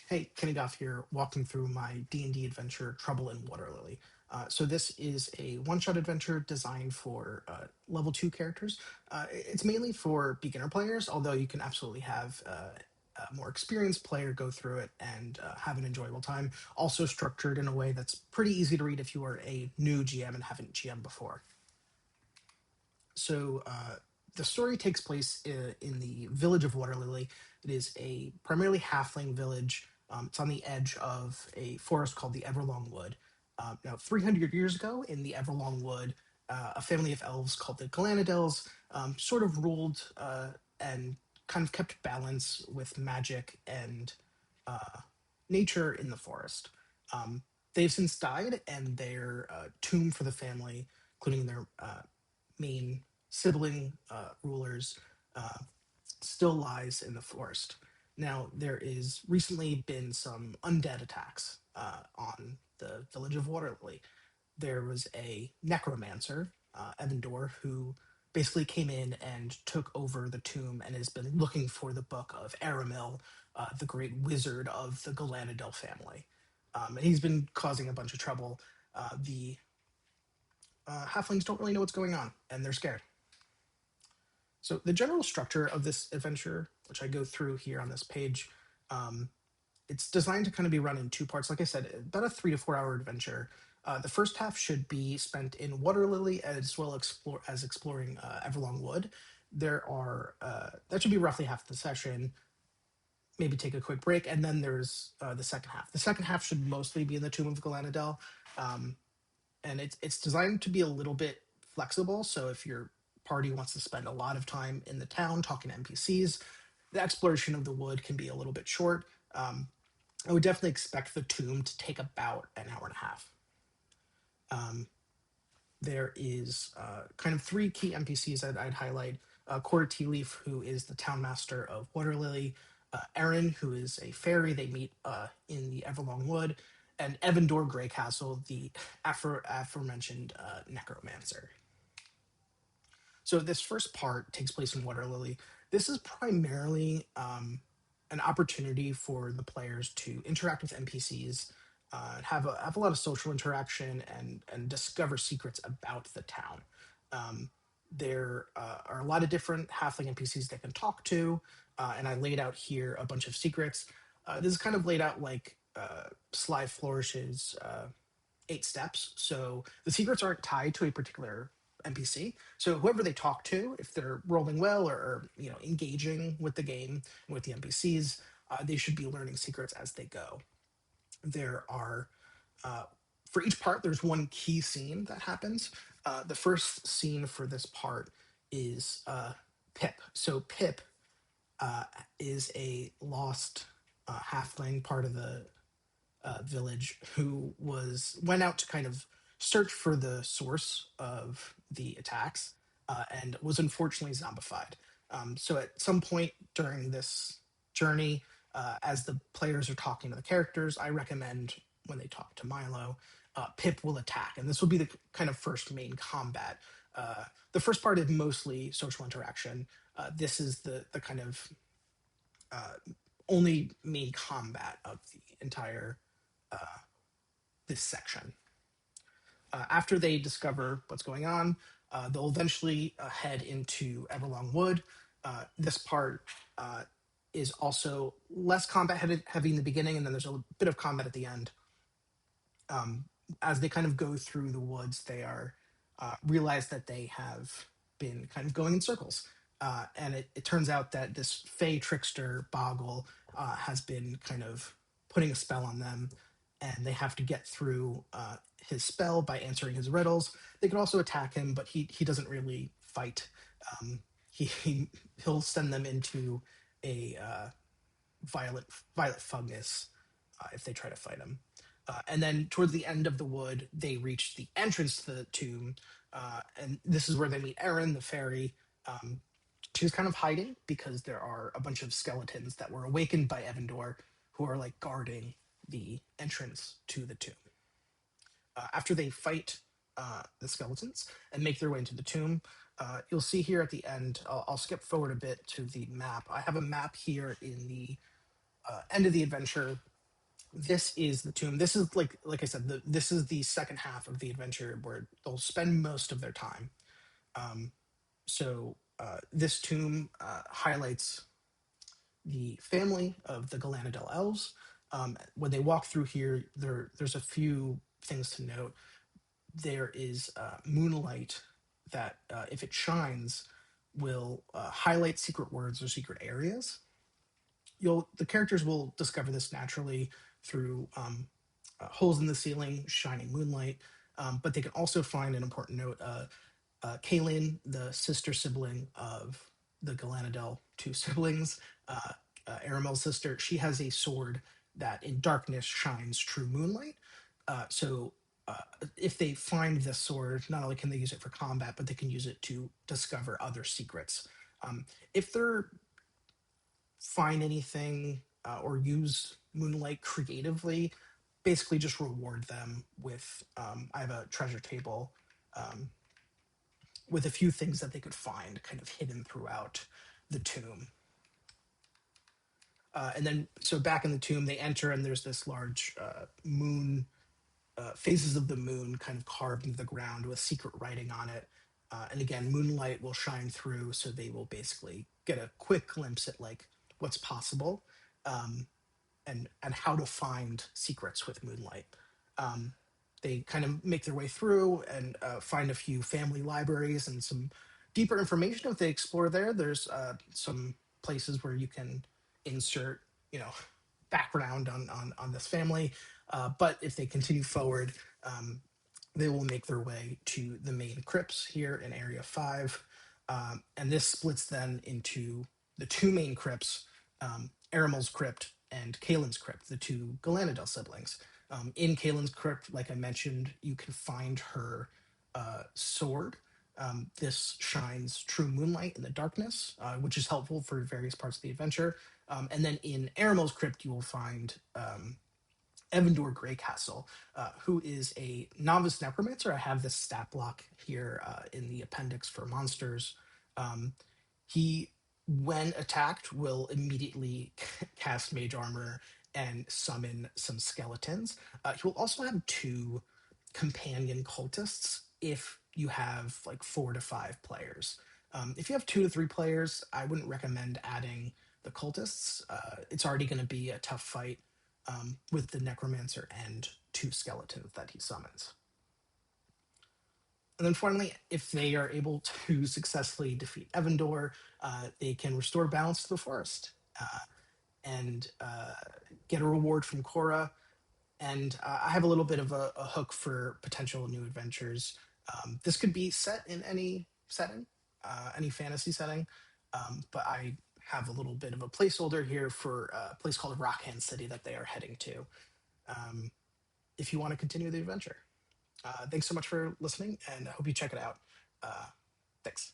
Hey, Kenny Goff here, walking through my D&D adventure, Trouble in Waterlily. So this is a one-shot adventure designed for level 2 characters. It's mainly for beginner players, although you can absolutely have a more experienced player go through it and have an enjoyable time. Also structured in a way that's pretty easy to read if you are a new GM and haven't GM before. So the story takes place in the village of Waterlily. It is a primarily halfling village. It's on the edge of a forest called the Everlong Wood. Now, 300 years ago, in the Everlong Wood, a family of elves called the Galanadels sort of ruled and kind of kept balance with magic and nature in the forest. Um, they've since died, and their tomb for the family, including their main sibling rulers, uh, still lies in the forest. Now, there is recently been some undead attacks on the village of Waterlily. There was a necromancer, Evan Dorr, who basically came in and took over the tomb and has been looking for the book of Aramil, the great wizard of the Galanadel family. And he's been causing a bunch of trouble. The halflings don't really know what's going on, and they're scared. So the general structure of this adventure, which I go through here on this page, um, it's designed to kind of be run in two parts. Like I said, about a 3 to 4 hour adventure. The first half should be spent in Waterlily as well as exploring Everlong Wood. There are that should be roughly half the session. Maybe take a quick break, and then there's the second half. The second half should mostly be in the Tomb of Galanadel, um, and it's designed to be a little bit flexible. So if your party wants to spend a lot of time in the town talking to NPCs, the exploration of the wood can be a little bit short. I would definitely expect the tomb to take about an hour and a half. There is kind of three key NPCs I'd highlight. Cora Tealeaf, who is the town master of Waterlily, Erin, who is a fairy they meet in the Everlong Wood, and Evandor Greycastle, the aforementioned necromancer. So this first part takes place in Waterlily. This is primarily an opportunity for the players to interact with NPCs, have a lot of social interaction, and discover secrets about the town. There are a lot of different halfling NPCs they can talk to, and I laid out here a bunch of secrets. This is kind of laid out like Sly Flourish's 8 steps. So the secrets aren't tied to a particular NPC. So whoever they talk to, if they're rolling well or engaging with the game and with the NPCs, they should be learning secrets as they go. There are For each part, there's one key scene that happens. The first scene for this part is Pip. So Pip is a lost halfling, part of the village, who went out to kind of search for the source of the attacks, and was unfortunately zombified. So at some point during this journey, as the players are talking to the characters, I recommend when they talk to Milo, Pip will attack, and this will be the kind of first main combat. The first part is mostly social interaction. This is the kind of only main combat of the entire this section. After they discover what's going on, they'll eventually head into Everlong Wood. This part is also less combat heavy in the beginning, and then there's a bit of combat at the end. As they kind of go through the woods, they are realize that they have been kind of going in circles. And it turns out that this fey trickster Boggle has been kind of putting a spell on them, and they have to get through his spell by answering his riddles. They can also attack him, but he doesn't really fight. He'll send them into a violet fungus if they try to fight him. And then towards the end of the wood, they reach the entrance to the tomb, and this is where they meet Erin, the fairy. She's kind of hiding because there are a bunch of skeletons that were awakened by Evandor, who are like guarding the entrance to the tomb. After they fight the skeletons and make their way into the tomb, you'll see here at the end. I'll skip forward a bit to the map. I have a map here in the end of the adventure This is the tomb. This is like I said, this is the second half of the adventure where they'll spend most of their time. So this tomb highlights the family of the Galanadel elves. When they walk through here, there's a few things to note. There is moonlight that, if it shines, will highlight secret words or secret areas. The characters will discover this naturally through holes in the ceiling, shining moonlight. But they can also find an important note. Kaylin, the sister sibling of the Galanadel two siblings, Aramel's sister, she has a sword that in darkness shines true moonlight. So if they find this sword, not only can they use it for combat, but they can use it to discover other secrets. If they're find anything or use moonlight creatively, basically just reward them with I have a treasure table um, with a few things that they could find kind of hidden throughout the tomb. And then, so back in the tomb, they enter, and there's this large moon, phases of the moon kind of carved into the ground with secret writing on it. And again, moonlight will shine through, so they will basically get a quick glimpse at like what's possible. Um, and how to find secrets with moonlight. Um, they kind of make their way through and find a few family libraries and some deeper information. If they explore there, there's some places where you can insert, you know, background on this family. But if they continue forward, um, they will make their way to the main crypts here in Area 5. And this splits then into the two main crypts, Aramel's crypt and Kaelin's crypt, the two Galanadel siblings. In Kaelin's crypt, like I mentioned, you can find her sword. This shines true moonlight in the darkness, which is helpful for various parts of the adventure. And then in Aramel's crypt, you will find Evandur Greycastle, who is a novice necromancer. I have this stat block here in the appendix for monsters. Um, he, when attacked, will immediately cast mage armor and summon some skeletons. He will also have two companion cultists if you have like 4 to 5 players. If you have 2 to 3 players, I wouldn't recommend adding the cultists. It's already going to be a tough fight with the necromancer and two skeletons that he summons. And then finally, if they are able to successfully defeat Evandor, they can restore balance to the forest and get a reward from Cora. And I have a little bit of a hook for potential new adventures. This could be set in any setting, any fantasy setting, but I have a little bit of a placeholder here for a place called Rockhand City that they are heading to. Um, if you want to continue the adventure. Thanks so much for listening, and I hope you check it out. Uh, Thanks.